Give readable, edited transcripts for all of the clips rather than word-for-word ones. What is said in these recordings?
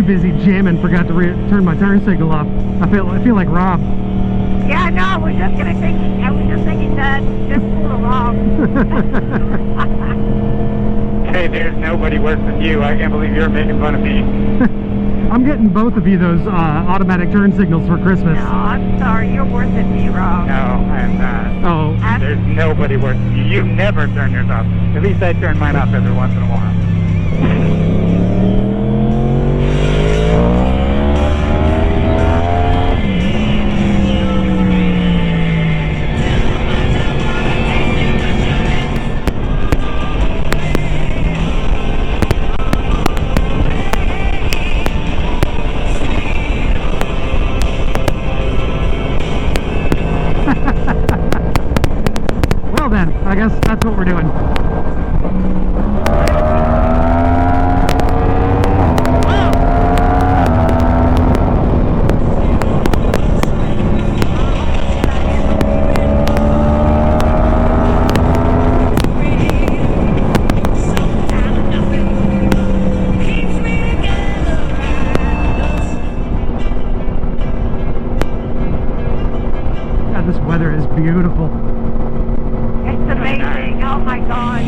busy jamming, forgot to turn my turn signal off. I feel like Rob. Yeah, no, I was just thinking that. Just pull along. Hey, there's nobody worse than you. I can't believe you're making fun of me. I'm getting both of you those automatic turn signals for Christmas. No, I'm sorry. You're worse than me, Rob. No, I'm not. Oh. There's nobody worse than you. You never turn yours off. At least I turn mine off every once in a while. Well then, I guess that's what we're doing. God, this weather is beautiful. It's amazing. Oh my God.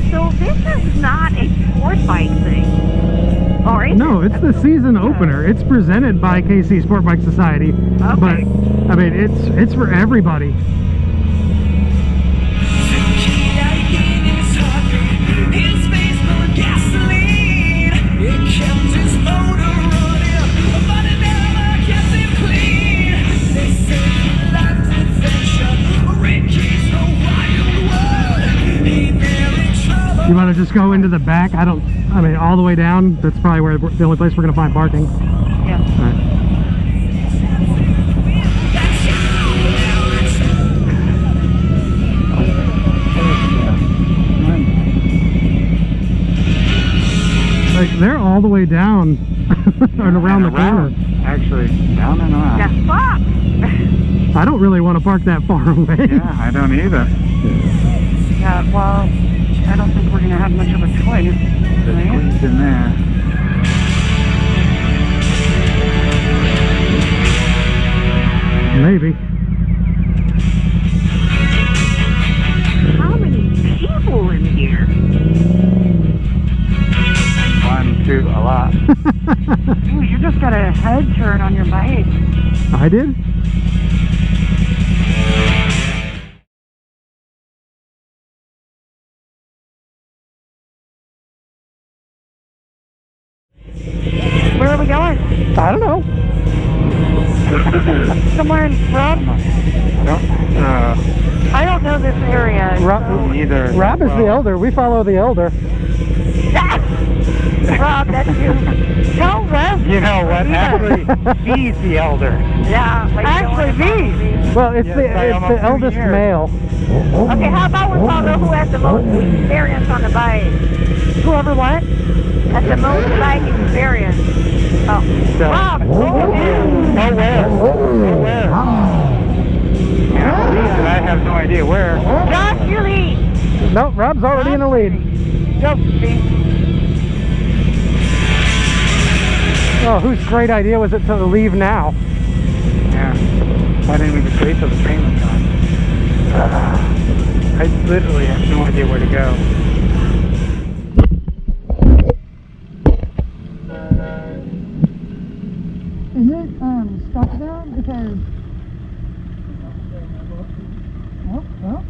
So this is not a sport bike thing. Or is No, it? it's the season opener. It's presented by KC Sportbike Society. Okay. But I mean, it's for everybody. You want to just go into the back? I mean, all the way down. That's probably where the only place we're going to find parking. Yeah. All right. Like, they're all the way down and around the corner. Actually, down and around. That's fuck. I don't really want to park that far away. Yeah, I don't either. Yeah, well, I don't think we're going to have much of a choice. Just squeezed in there. Maybe. How many people in here? 1, 2, a lot. Ooh, you just got a head turn on your bike. I did? Where are we going? I don't know. Somewhere in Rob? I don't know this area. Neither. Rob is the elder. We follow the elder. Rob, that's you. Tell Rev. You know what? Actually, he's the elder. Yeah, like actually me. Well, it's Yes, the by almost 2 eldest years. male. Okay, how about we follow who has the most experience on the bike? Whoever what? Has the most bike experience. Oh. So, Rob, where? Yeah, I have no idea where. Josh, you lead. Nope, Rob's already in the lead. Go, Steve. Oh, whose great idea was it to leave now? Yeah. Why didn't we just wait till the train was gone? I literally have no idea where to go. Is it stuck there? Because well.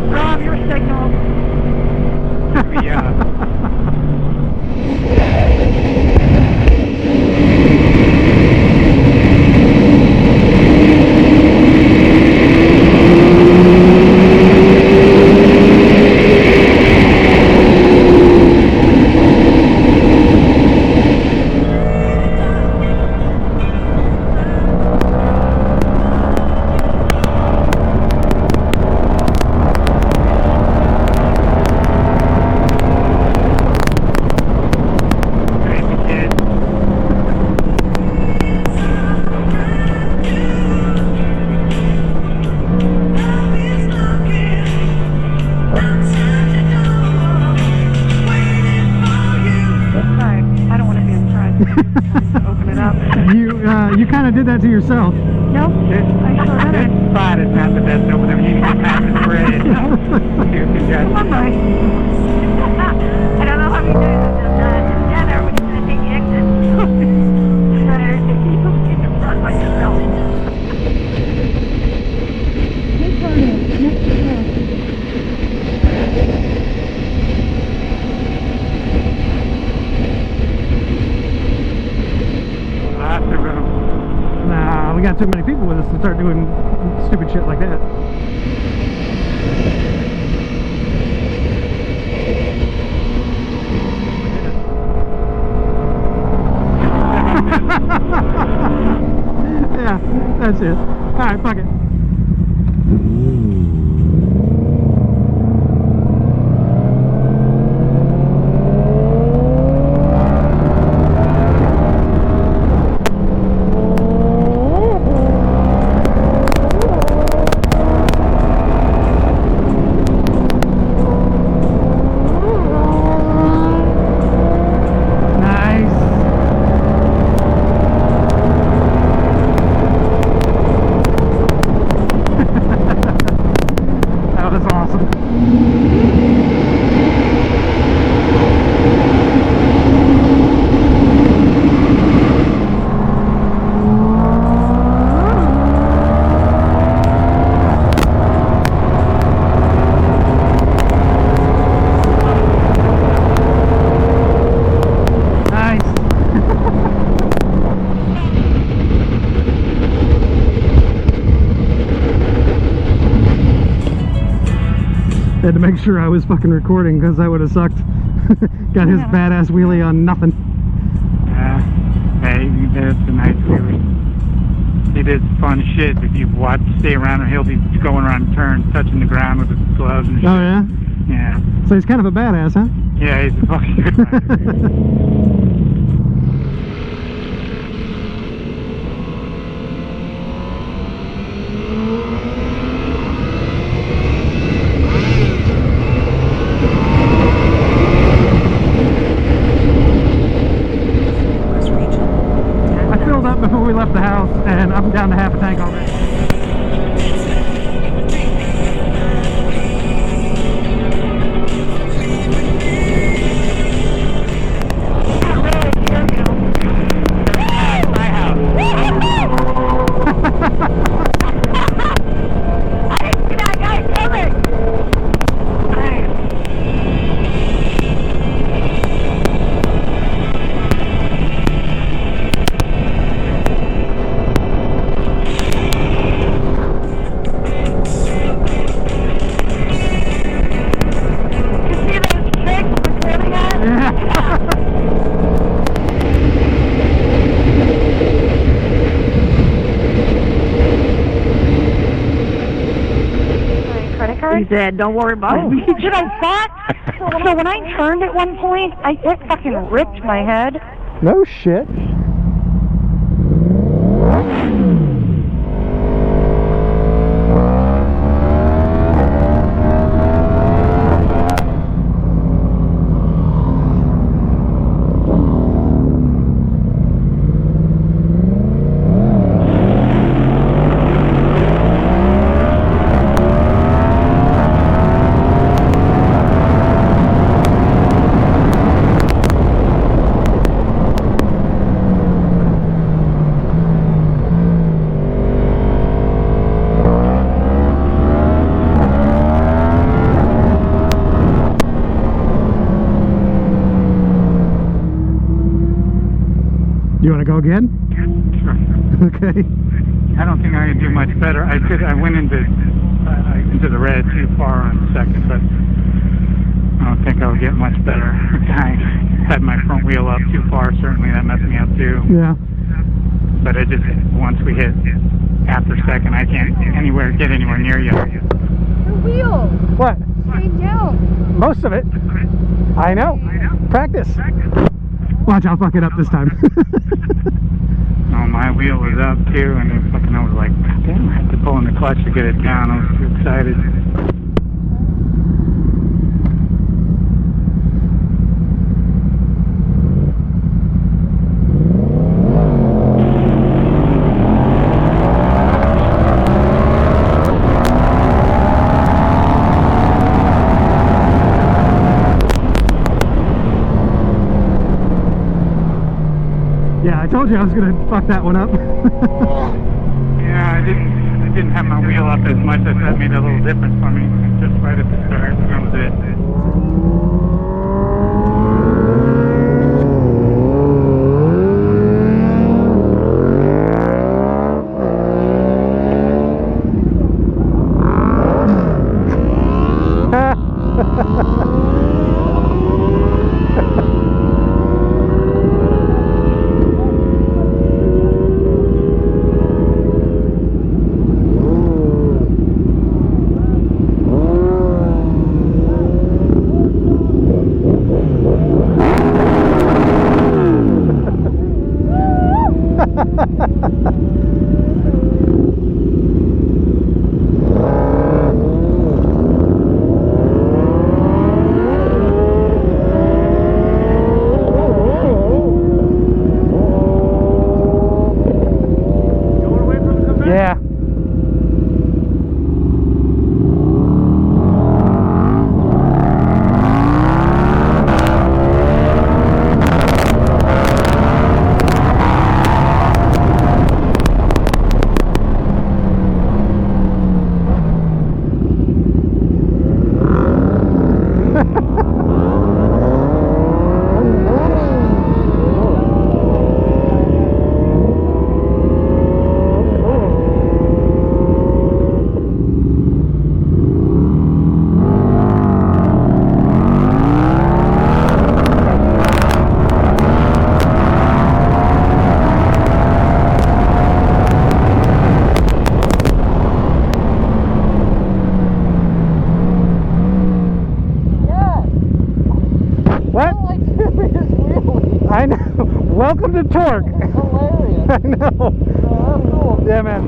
Rob, your signal. Yeah. I don't want to be in front. Open it up. You kind of did that to yourself. Nope. This spot is not the best opener. You can have to spray it. Come on, Mike. I don't know how many times I've done that. Together, we're going to take the exit. Better to keep in the front by yourself. Next turn. Lots of room. Nah, we got too many people with us to start doing stupid shit like that. Yeah, that's it. Alright, fuck it. Had to make sure I was fucking recording because I would have sucked. Got his badass wheelie on nothing. Hey, that's a nice wheelie. It is fun shit. If you watch, stay around him, he'll be going around turns, touching the ground with his gloves and shit. Oh yeah? Yeah. So he's kind of a badass, huh? Yeah, he's a fucking good rider. Before we left the house, and I'm down to half a tank already. My house. I didn't see that guy coming. He said, don't worry about it. Did I fuck? So when I turned at one point, it fucking ripped my head. No shit. want to go again? Sure. Okay. I don't think I can do much better. I went into the red too far on the second, but I don't think I'll get much better. I had my front wheel up too far. Certainly that messed me up too. Yeah. But it just, once we hit after second, I can't get anywhere near you. The wheel. What? Straight down. Most of it. I know. Practice. Watch, I'll fuck it up this time. Oh, my wheel was up too, and I was like, damn, I had to pull in the clutch to get it down. I was too excited. Yeah, I told you I was gonna fuck that one up. Yeah, I didn't have my wheel up as much as that made a little difference for me. Just right at the start, that was it. Yeah. What? All I do is wheelie. I know. Welcome to torque. Hilarious. I know. Oh, cool. Yeah, man.